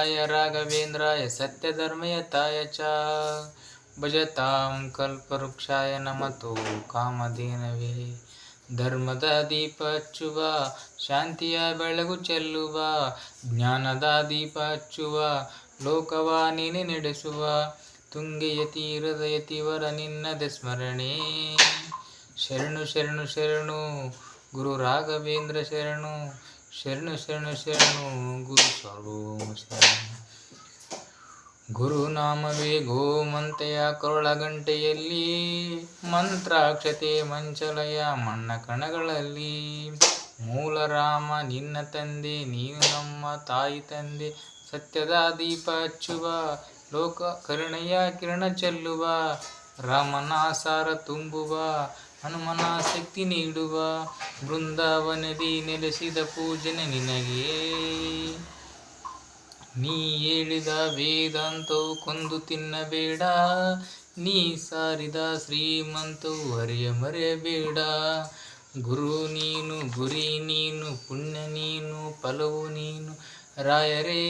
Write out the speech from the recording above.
ರಾಘವೇಂದ್ರಾಯ ಸತ್ಯಧರ್ಮಯತಾಯ ಚ ಭಜತಾಂ ಕಲ್ಪವೃಕ್ಷಾಯ ನಮತೋ ಕಾಮಧೇನವೇ. ಧರ್ಮದ ದೀಪ ಹಚ್ಚುವ, ಶಾಂತಿಯ ಬೆಳಗು ಚೆಲ್ಲುವ, ಜ್ಞಾನದ ದೀಪ ಹಚ್ಚುವ, ಲೋಕವ ನೀನೆ ನಡೆಸುವ, ತುಂಗೆಯ ತೀರದ ಯತಿವರ ನಿನ್ನದೆ ಸ್ಮರಣೆ. ಶರಣು ಶರಣು ಶರಣು ಗುರು ರಾಘವೇಂದ್ರ ಶರಣು, ಶರಣು ಶರಣು ಶರಣು ಗುರು ಸಾರ್ವಭೌಮ ಶರಣು. ಗುರುನಾಮವೇ ಗೋಮಂತೆಯ ಕೊರಳಗಂಟೆಯಲ್ಲಿ, ಮಂತ್ರಾಕ್ಷತೆ ಮಂಚಲಯ ಮಣ್ಣ ಕಣಗಳಲ್ಲಿ. ಮೂಲ ರಾಮ ನಿನ್ನ ತಂದೆ, ನೀನು ನಮ್ಮ ತಾಯಿ ತಂದೆ. ಸತ್ಯದ ದೀಪ ಹಚ್ಚುವ, ಲೋಕ ಕರುಣೆಯ ಕಿರಣ ಚೆಲ್ಲುವ, ರಾಮನ ಸಾರ ತುಂಬುವ, ಹನುಮನ ಶಕ್ತಿ ನೀಡುವ, ಬೃಂದಾವನದಿ ನೆಲೆಸಿದ ಪೂಜನೆ ನಿನಗೆ. ನೀ ಹೇಳಿದ ವೇದಾಂತವು ಕೊಂದು ತಿನ್ನಬೇಡ, ನೀ ಸಾರಿದ ಶ್ರೀಮಂತವು ಹರಿಯ ಮರೆಯಬೇಡ. ಗುರು ನೀನು, ಗುರಿ ನೀನು, ಪುಣ್ಯ ನೀನು, ಫಲವು ನೀನು ರಾಯರೇ.